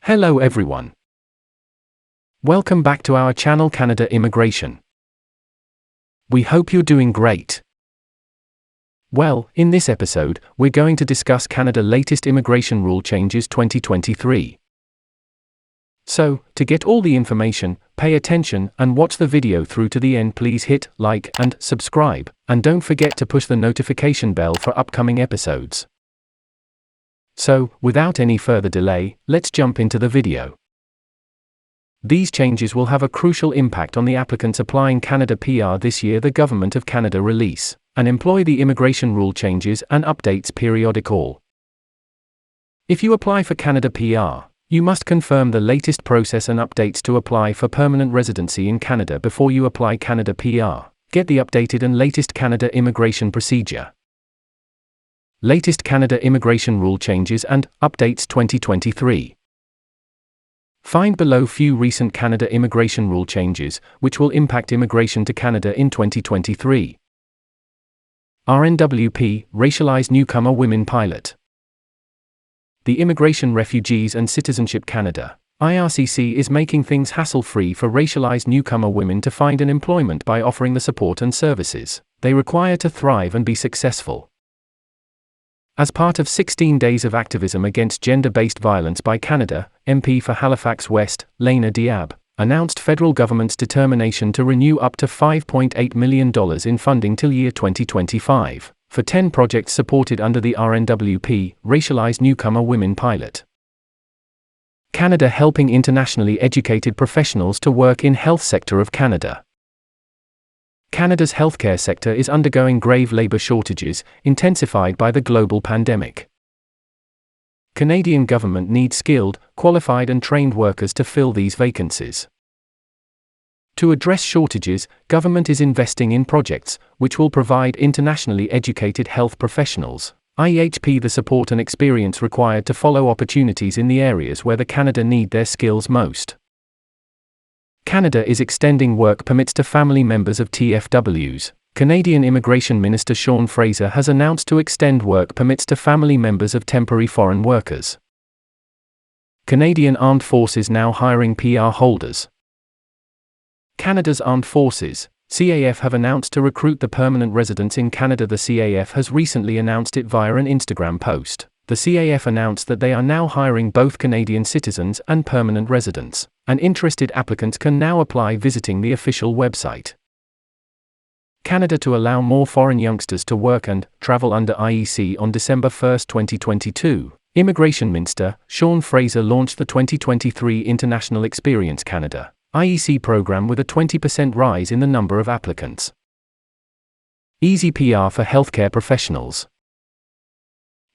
Hello everyone. Welcome back to our channel Canada Immigration. We hope you're doing great. Well, in this episode, we're going to discuss Canada's latest immigration rule changes 2023. So, to get all the information, pay attention and watch the video through to the end. Please hit like and subscribe, and don't forget to push the notification bell for upcoming episodes. So, without any further delay, let's jump into the video. These changes will have a crucial impact on the applicants applying Canada PR this year. The Government of Canada release and employ the immigration rule changes and updates periodical. If you apply for Canada PR, you must confirm the latest process and updates to apply for permanent residency in Canada before you apply Canada PR. Get the updated and latest Canada immigration procedure. Latest Canada immigration rule changes and updates 2023. Find below few recent Canada immigration rule changes, which will impact immigration to Canada in 2023. RNWP, Racialized Newcomer Women Pilot. The Immigration, Refugees and Citizenship Canada, IRCC, is making things hassle-free for racialized newcomer women to find an employment by offering the support and services they require to thrive and be successful. As part of 16 days of activism against gender-based violence by Canada, MP for Halifax West, Lena Diab, announced federal government's determination to renew up to $5.8 million in funding till year 2025. For 10 projects supported under the RNWP, Racialized Newcomer Women Pilot. Canada helping internationally educated professionals to work in health sector of Canada. Canada's healthcare sector is undergoing grave labor shortages, intensified by the global pandemic. Canadian government needs skilled, qualified and trained workers to fill these vacancies. To address shortages, government is investing in projects which will provide internationally educated health professionals, i.e. the support and experience required to follow opportunities in the areas where the Canada need their skills most. Canada is extending work permits to family members of TFWs. Canadian Immigration Minister Sean Fraser has announced to extend work permits to family members of temporary foreign workers. Canadian Armed Forces now hiring PR holders. Canada's Armed Forces, CAF, have announced to recruit the permanent residents in Canada. The CAF has recently announced it via an Instagram post. The CAF announced that they are now hiring both Canadian citizens and permanent residents, and interested applicants can now apply visiting the official website. Canada to allow more foreign youngsters to work and travel under IEC. On December 1, 2022, Immigration Minister Sean Fraser launched the 2023 International Experience Canada IEC program with a 20% rise in the number of applicants. Easy PR for healthcare professionals.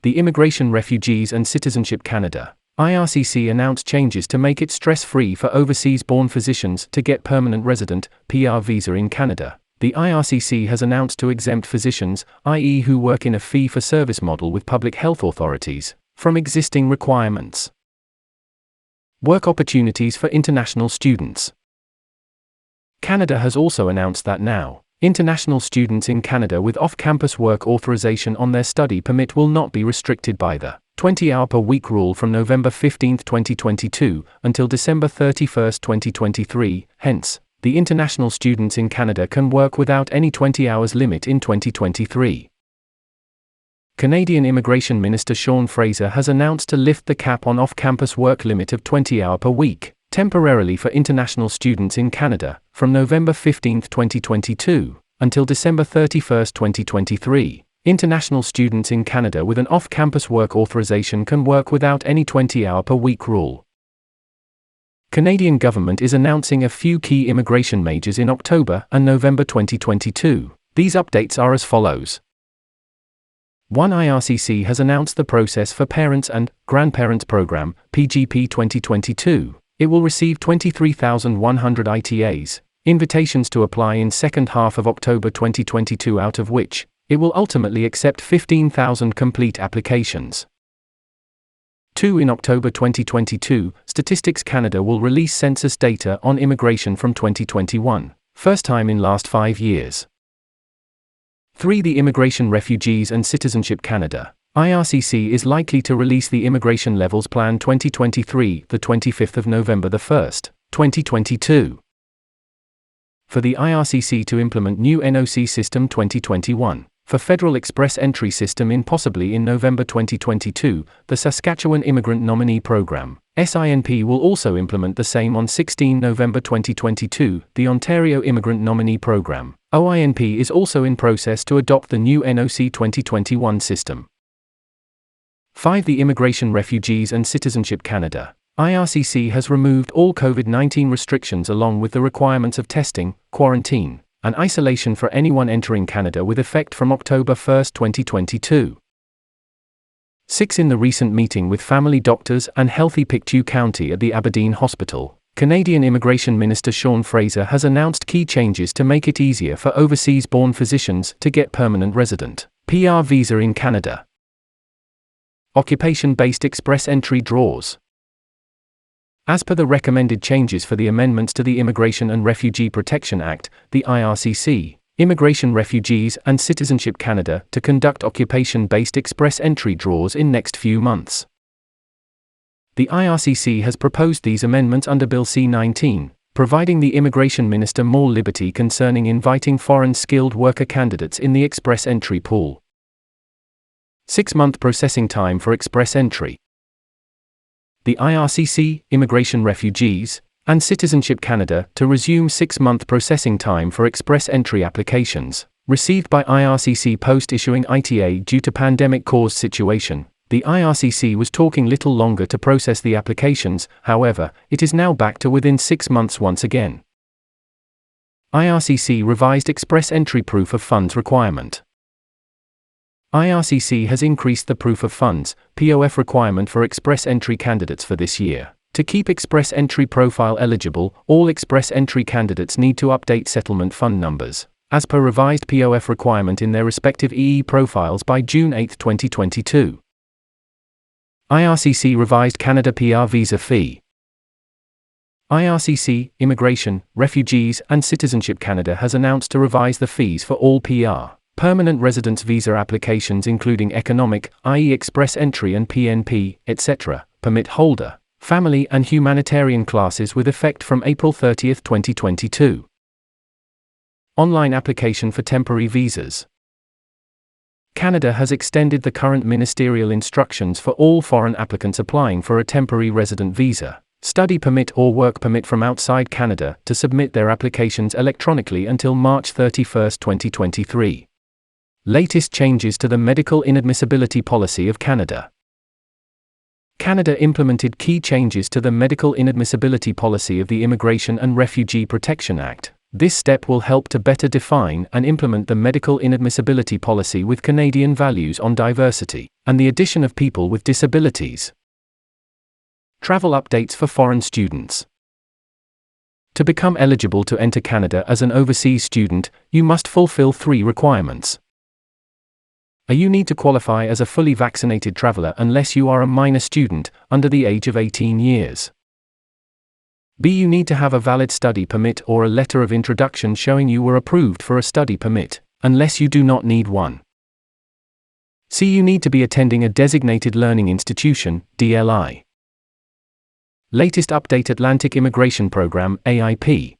The Immigration, Refugees and Citizenship Canada IRCC announced changes to make it stress-free for overseas-born physicians to get permanent resident PR visa in Canada. The IRCC has announced to exempt physicians, i.e. who work in a fee-for-service model with public health authorities, from existing requirements. Work opportunities for international students. Canada has also announced that now, international students in Canada with off-campus work authorization on their study permit will not be restricted by the 20-hour-per-week rule from November 15, 2022, until December 31, 2023, hence, the international students in Canada can work without any 20 hours limit in 2023. Canadian Immigration Minister Sean Fraser has announced to lift the cap on off-campus work limit of 20 hours per week, temporarily for international students in Canada, from November 15, 2022, until December 31, 2023. International students in Canada with an off-campus work authorization can work without any 20-hour per week rule. Canadian government is announcing a few key immigration measures in October and November 2022. These updates are as follows. 1. IRCC has announced the process for Parents and Grandparents Program, PGP 2022. It will receive 23,100 ITAs, invitations to apply in second half of October 2022, out of which, it will ultimately accept 15,000 complete applications. 2. In October 2022, Statistics Canada will release census data on immigration from 2021, first time in last 5 years. 3. The Immigration, Refugees and Citizenship Canada IRCC is likely to release the Immigration Levels Plan 2023, the 25th of November 1st, 2022. For the IRCC to implement new NOC System 2021, for Federal Express Entry System possibly in November 2022, the Saskatchewan Immigrant Nominee Program, SINP, will also implement the same on 16 November 2022. The Ontario Immigrant Nominee Program, OINP, is also in process to adopt the new NOC 2021 system. 5. The Immigration, Refugees and Citizenship Canada, IRCC, has removed all COVID-19 restrictions along with the requirements of testing, quarantine, and isolation for anyone entering Canada with effect from October 1, 2022. 6. In the recent meeting with family doctors and Healthy Pictou County at the Aberdeen Hospital, Canadian Immigration Minister Sean Fraser has announced key changes to make it easier for overseas-born physicians to get permanent resident (PR) visa in Canada. Occupation-based express entry draws. As per the recommended changes for the amendments to the Immigration and Refugee Protection Act, the IRCC, Immigration, Refugees and Citizenship Canada, to conduct occupation-based express entry draws in next few months. The IRCC has proposed these amendments under Bill C-19, providing the Immigration Minister more liberty concerning inviting foreign skilled worker candidates in the express entry pool. 6-month processing time for express entry. The IRCC, Immigration, Refugees and Citizenship Canada, to resume 6-month processing time for express entry applications received by IRCC post-issuing ITA due to pandemic-caused situation. The IRCC was taking little longer to process the applications, however, it is now back to within 6 months once again. IRCC revised express entry proof of funds requirement. IRCC has increased the proof of funds (POF) requirement for express entry candidates for this year. To keep express entry profile eligible, all express entry candidates need to update settlement fund numbers, as per revised POF requirement in their respective EE profiles by June 8, 2022. IRCC revised Canada PR visa fee. IRCC, Immigration, Refugees and Citizenship Canada, has announced to revise the fees for all PR permanent residence visa applications, including economic, i.e. express entry and PNP, etc., permit holder, family and humanitarian classes with effect from April 30, 2022. Online application for temporary visas. Canada has extended the current ministerial instructions for all foreign applicants applying for a temporary resident visa, study permit or work permit from outside Canada to submit their applications electronically until March 31, 2023. Latest changes to the medical inadmissibility policy of Canada. Canada implemented key changes to the medical inadmissibility policy of the Immigration and Refugee Protection Act. This step will help to better define and implement the medical inadmissibility policy with Canadian values on diversity and the addition of people with disabilities. Travel updates for foreign students. To become eligible to enter Canada as an overseas student, you must fulfill 3 requirements. A. You need to qualify as a fully vaccinated traveler unless you are a minor student, under the age of 18 years. B. You need to have a valid study permit or a letter of introduction showing you were approved for a study permit, unless you do not need one. C. You need to be attending a designated learning institution, DLI. Latest update: Atlantic Immigration Program, AIP.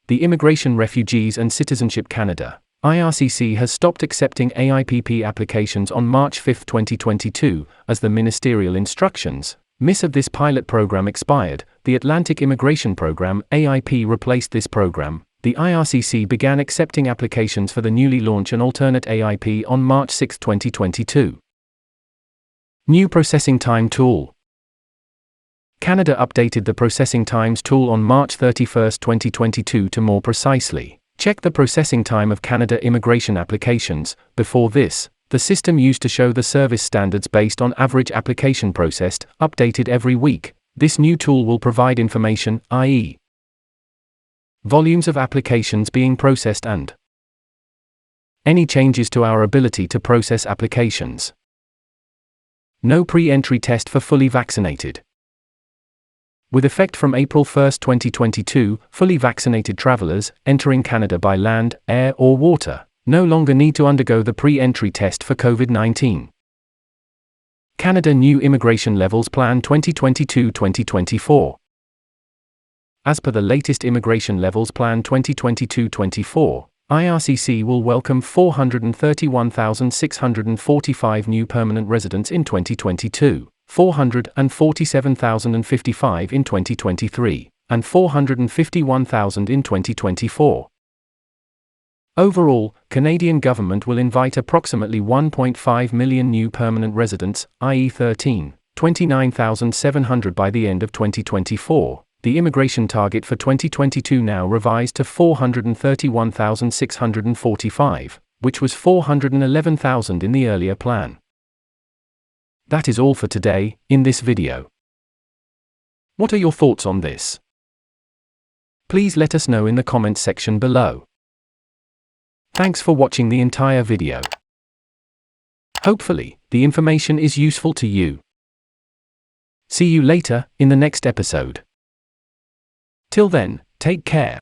The Immigration, Refugees and Citizenship Canada, IRCC, has stopped accepting AIPP applications on March 5, 2022, as the ministerial instructions of this pilot program expired. The Atlantic Immigration Program, AIP, replaced this program. The IRCC began accepting applications for the newly launched and alternate AIP on March 6, 2022. New Processing Time Tool. Canada updated the Processing Times tool on March 31, 2022 to more precisely check the processing time of Canada immigration applications. Before this, the system used to show the service standards based on average application processed, updated every week. This new tool will provide information, i.e. volumes of applications being processed and any changes to our ability to process applications. No pre-entry test for fully vaccinated. With effect from April 1, 2022, fully vaccinated travelers entering Canada by land, air or water no longer need to undergo the pre-entry test for COVID-19. Canada New Immigration Levels Plan 2022-2024. As per the latest Immigration Levels Plan 2022-24, IRCC will welcome 431,645 new permanent residents in 2022, 447,055 in 2023, and 451,000 in 2024. Overall, Canadian government will invite approximately 1.5 million new permanent residents, i.e. 29,700 by the end of 2024. The immigration target for 2022 now revised to 431,645, which was 411,000 in the earlier plan. That is all for today, in this video. What are your thoughts on this? Please let us know in the comments section below. Thanks for watching the entire video. Hopefully, the information is useful to you. See you later, in the next episode. Till then, take care.